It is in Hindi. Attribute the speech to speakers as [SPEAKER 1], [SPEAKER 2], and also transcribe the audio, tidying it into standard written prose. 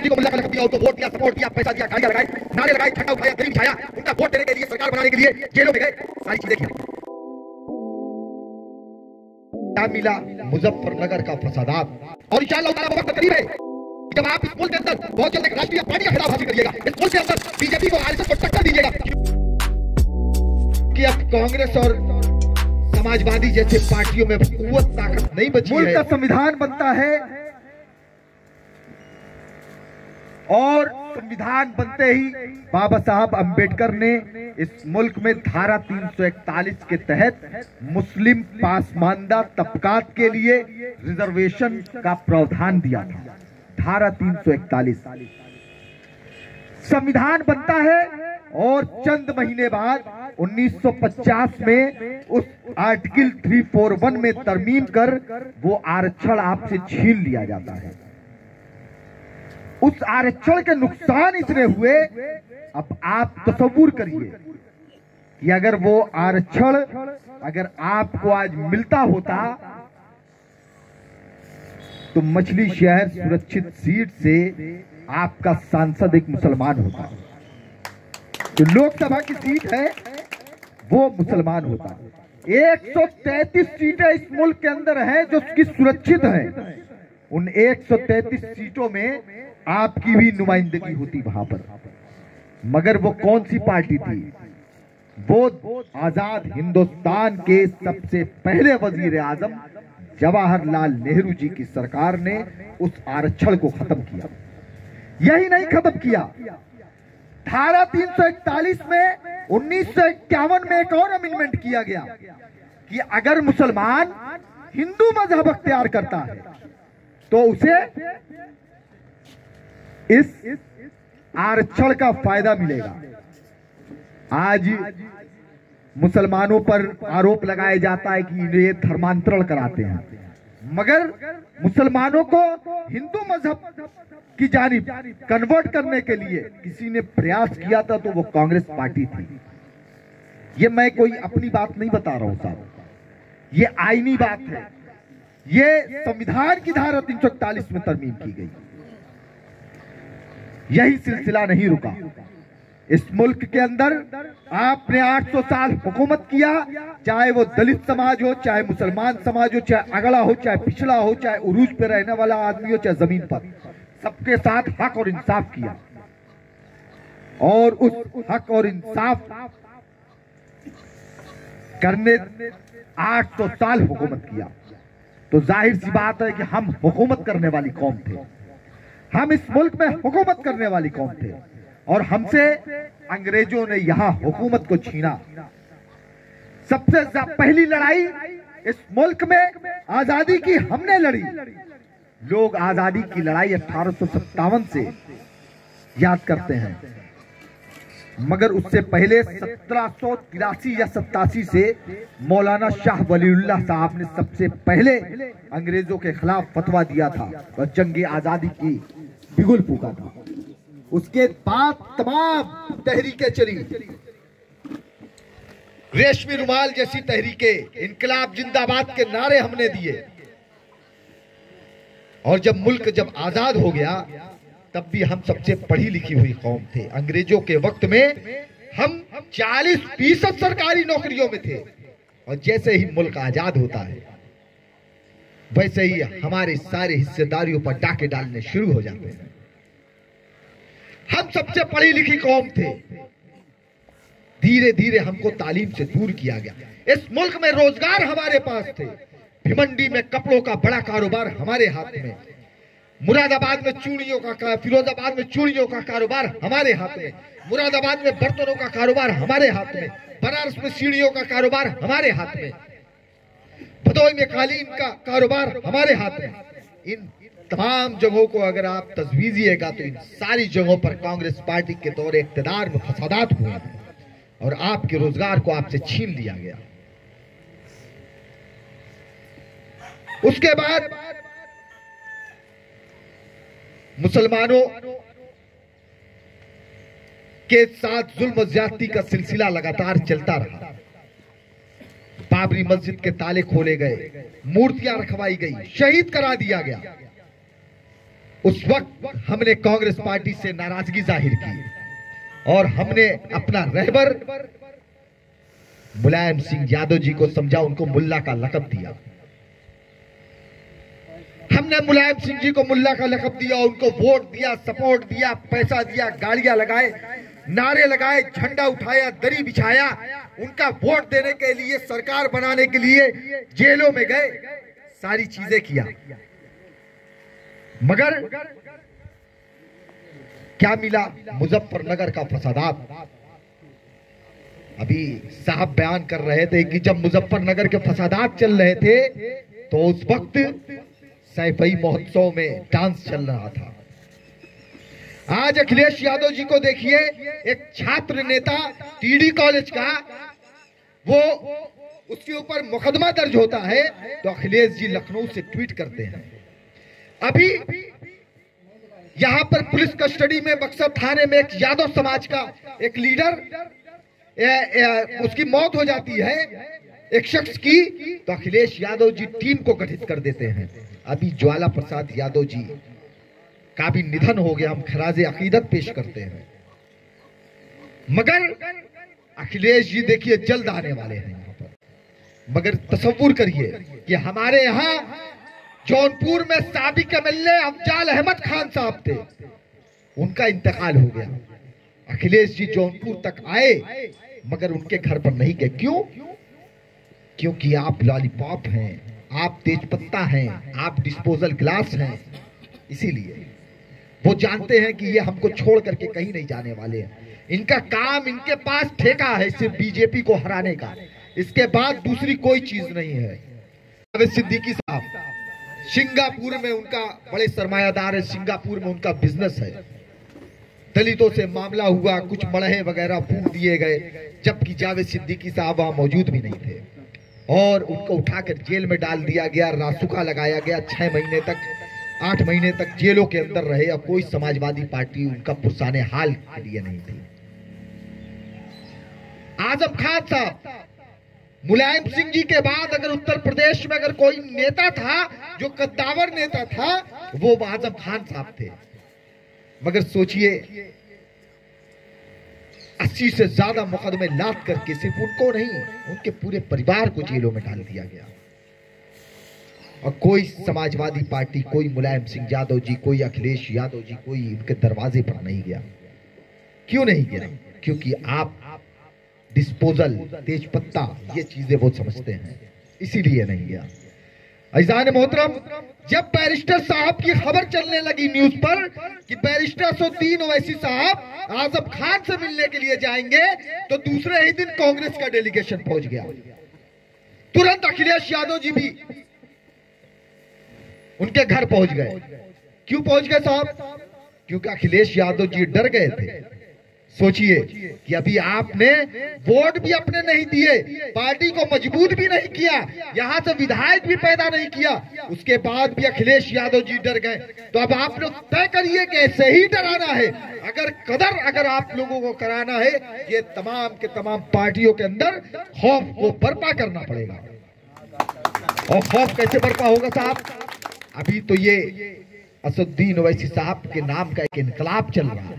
[SPEAKER 1] किसी को मुल्ला का लक़ब दिया हो तो वोट दिया, सपोर्ट किया, पैसा दिया, गालियां लगाई, नारे लगाए, ठंडा उठाया, गरीब छाया, उनका वोट देने के लिए, सरकार बनाने के लिए जेलों में गए, सारी चीजें की। क्या मिला? मुजफ्फरनगर का फसादात। और इंशाअल्लाह ताला वक्त करीब है जब आप इस मुल्क के अंदर बहुत जल्द एक राष्ट्रीय पार्टी का खिताब हासिल करिएगा, इस मुल्क के अंदर बीजेपी को, आरएसएस को टक्कर दीजिएगा कि अब कांग्रेस और समाजवादी जैसे पार्टियों में कुव्वत ताकत नहीं बची है।
[SPEAKER 2] मुल्क का संविधान बनता है और संविधान बनते ही बाबा साहब अंबेडकर ने इस मुल्क में धारा 341 के तहत मुस्लिम पासमानदा तबकात के लिए रिजर्वेशन का प्रावधान दिया था। धारा 341 संविधान बनता है और चंद महीने बाद 1950 में उस आर्टिकल 341 में तरमीम कर वो आरक्षण आपसे छीन लिया जाता है। उस आरक्षण के नुकसान इतने हुए, अब आप तसव्वुर करिए कि अगर वो आरक्षण अगर आपको आज मिलता होता तो मछली शहर सुरक्षित सीट से आपका सांसद एक मुसलमान होता, जो लोकसभा की सीट है वो मुसलमान होता। 133 सीटें इस मुल्क के अंदर हैं जो उसकी सुरक्षित हैं। उन 133 सीटों में आपकी भी नुमाइंदगी होती वहां पर। मगर वो कौन सी पार्टी थी? वो आजाद हिंदुस्तान के सबसे पहले वजीर आजम जवाहरलाल नेहरू जी की सरकार ने उस आरक्षण को खत्म किया। यही नहीं खत्म किया, धारा 341 में 1951 में एक और अमेंडमेंट किया गया कि अगर मुसलमान हिंदू मजहब अख्तियार करता है तो उसे इस आरक्षण का फायदा मिलेगा। आज मुसलमानों पर आरोप लगाया जाता है कि ये धर्मांतरण कराते हैं, मगर मुसलमानों को हिंदू मजहब की जानिब कन्वर्ट करने के लिए किसी ने प्रयास किया था तो वो कांग्रेस पार्टी थी। ये मैं कोई अपनी बात नहीं बता रहा हूं साहब, ये आईनी बात है। ये संविधान की धारा 341 में तरमीम की गई। यही सिलसिला नहीं रुका। इस मुल्क के अंदर आपने 800 साल हुकूमत किया, चाहे वो दलित समाज हो, चाहे मुसलमान समाज हो, चाहे अगला हो, चाहे पिछड़ा हो, चाहे उरूज पे रहने वाला आदमी हो, चाहे जमीन पर, सबके साथ हक और इंसाफ किया। और उस हक और इंसाफ करने 800 साल हुकूमत किया तो जाहिर सी बात है कि हम हुकूमत करने वाली कौम थे। हम इस मुल्क में हुकूमत करने वाली कौम थे और हमसे अंग्रेजों ने यहां हुकूमत को छीना। सबसे पहली लड़ाई इस मुल्क में आजादी की हमने लड़ी। लोग आजादी की लड़ाई 1857 से याद करते हैं, मगर उससे पहले 1783 या 87 से मौलाना शाह वलीउल्लाह साहब ने सबसे पहले अंग्रेजों के खिलाफ फतवा दिया था और जंग आजादी की बिगुल फूका था। उसके बाद तमाम तहरीकें चली, रेशमी रुमाल जैसी तहरीकें, इनकलाब जिंदाबाद के नारे हमने दिए। और जब मुल्क जब आजाद हो गया तब भी हम सबसे पढ़ी लिखी हुई कौम थे। अंग्रेजों के वक्त में हम 40% सरकारी नौकरियों में थे और जैसे ही मुल्क आजाद होता है वैसे ही हमारे सारे हिस्सेदारियों पर डाके डालने शुरू हो जाते हैं। हम सबसे पढ़ी लिखी कौम थे, धीरे धीरे हमको तालीम से दूर किया गया। इस मुल्क में रोजगार हमारे पास थे, भिवंडी में कपड़ों का बड़ा कारोबार हमारे हाथ में, मुरादाबाद में चूड़ियों का, फिरोजाबाद में चूड़ियों का कारोबार हमारे हाथ में, मुरादाबाद में बर्तनों का कारोबार हमारे हाथ में, बनारस में सीढ़ियों का कारोबार हमारे हाथ में, भदोई में कालीन का कारोबार हमारे हाथ में। इन तमाम जगहों को अगर आप तजवीजिएगा तो इन सारी जगहों पर कांग्रेस पार्टी के दौरे इख्तिदार में फसादात हुए और आपके रोजगार को आपसे छीन लिया गया। उसके बाद मुसलमानों के साथ जुल्म ज्यादती का सिलसिला लगातार चलता रहा। बाबरी मस्जिद के ताले खोले गए, मूर्तियां रखवाई गई, शहीद करा दिया गया। उस वक्त हमने कांग्रेस पार्टी से नाराजगी जाहिर की और हमने अपना रहबर मुलायम सिंह यादव जी को समझा, उनको मुल्ला का लक़ब दिया। हमने मुलायम सिंह जी को मुल्ला का लक़ब दिया, उनको वोट दिया, सपोर्ट दिया, पैसा दिया, गाड़ियां लगाए, नारे लगाए, झंडा उठाया, दरी बिछाया, उनका वोट देने के लिए, सरकार बनाने के लिए जेलों में गए, सारी चीजें किया। मगर क्या मिला? मुजफ्फरनगर का फसादात। अभी साहब बयान कर रहे थे कि जब मुजफ्फरनगर के फसादात चल रहे थे तो उस वक्त सैफई महोत्सव में डांस चल रहा था। आज अखिलेश यादव जी को देखिए, एक छात्र नेता टीडी कॉलेज का, वो उसके ऊपर मुकदमा दर्ज होता है तो अखिलेश जी लखनऊ से ट्वीट करते हैं। अभी यहां पर पुलिस कस्टडी में बक्सर थाने में एक यादव समाज का एक लीडर, उसकी मौत हो जाती है एक शख्स की, तो अखिलेश यादव जी टीम को गठित कर देते हैं। अभी ज्वाला प्रसाद यादव जी का भी निधन हो गया, हम खराजे अकीदत पेश करते हैं। मगर अखिलेश जी देखिए जल्द आने वाले हैं यहाँ पर। मगर तसव्वुर करिए कि हमारे यहाँ जौनपुर में साबिक एमएलए अफजाल अहमद खान साहब थे, उनका इंतकाल हो गया। अखिलेश जी जौनपुर तक आए मगर उनके घर पर नहीं गए। क्यों? क्योंकि आप लॉलीपॉप हैं, आप तेजपत्ता हैं, आप डिस्पोजल ग्लास हैं। इसीलिए वो जानते हैं कि ये हमको छोड़ करके कहीं नहीं जाने वाले हैं। इनका काम, इनके पास ठेका है सिर्फ बीजेपी को हराने का, इसके बाद दूसरी कोई चीज नहीं है। जावेद सिद्दीकी साहब सिंगापुर में, उनका बड़े सरमायादार है, सिंगापुर में उनका बिजनेस है। दलितों से मामला हुआ, कुछ मड़हे वगैरह फूंक दिए गए, जबकि जावेद सिद्दीकी साहब वहां मौजूद भी नहीं थे और उनको उठाकर जेल में डाल दिया गया, रासुका लगाया गया। 6 महीने तक, 8 महीने तक जेलों के अंदर रहे और कोई समाजवादी पार्टी उनका पुरसाने हाल के लिए नहीं थी। आजम खान साहब, मुलायम सिंह जी के बाद अगर उत्तर प्रदेश में अगर कोई नेता था जो कद्दावर नेता था, वो आजम खान साहब थे। मगर सोचिए 80 से ज्यादा मुकदमे लाद करके सिर्फ उनको नहीं, उनके पूरे परिवार को जेलों में डाल दिया गया और कोई समाजवादी पार्टी, कोई मुलायम सिंह यादव जी, कोई अखिलेश यादव जी, कोई उनके दरवाजे पर नहीं गया। क्यों नहीं गया? क्योंकि आप डिस्पोजल, तेजपत्ता, ये चीजें वो समझते हैं, इसीलिए नहीं गया। अज़ीज़ान मोहतरम, जब बैरिस्टर साहब की खबर चलने लगी न्यूज पर कि बैरिस्टर असदुद्दीन ओवैसी साहब आजम खान से मिलने के लिए जाएंगे, तो दूसरे ही दिन कांग्रेस का डेलीगेशन पहुंच गया। तुरंत अखिलेश यादव जी भी उनके घर पहुंच गए। क्यों पहुंच गए साहब? क्योंकि अखिलेश यादव जी डर गए थे। सोचिए कि अभी आपने वोट भी अपने नहीं दिए, पार्टी को मजबूत भी नहीं किया, यहां से विधायक भी पैदा नहीं किया, उसके बाद भी अखिलेश यादव जी डर गए। तो अब आप लोग तय करिए कि ऐसे ही डराना है। अगर आप लोगों को कराना है, ये तमाम के तमाम पार्टियों के अंदर खौफ को बर्पा करना पड़ेगा। और खौफ कैसे बर्पा होगा साहब? अभी तो ये असदुद्दीन ओवैसी साहब के नाम का एक इनकलाब चल रहा है।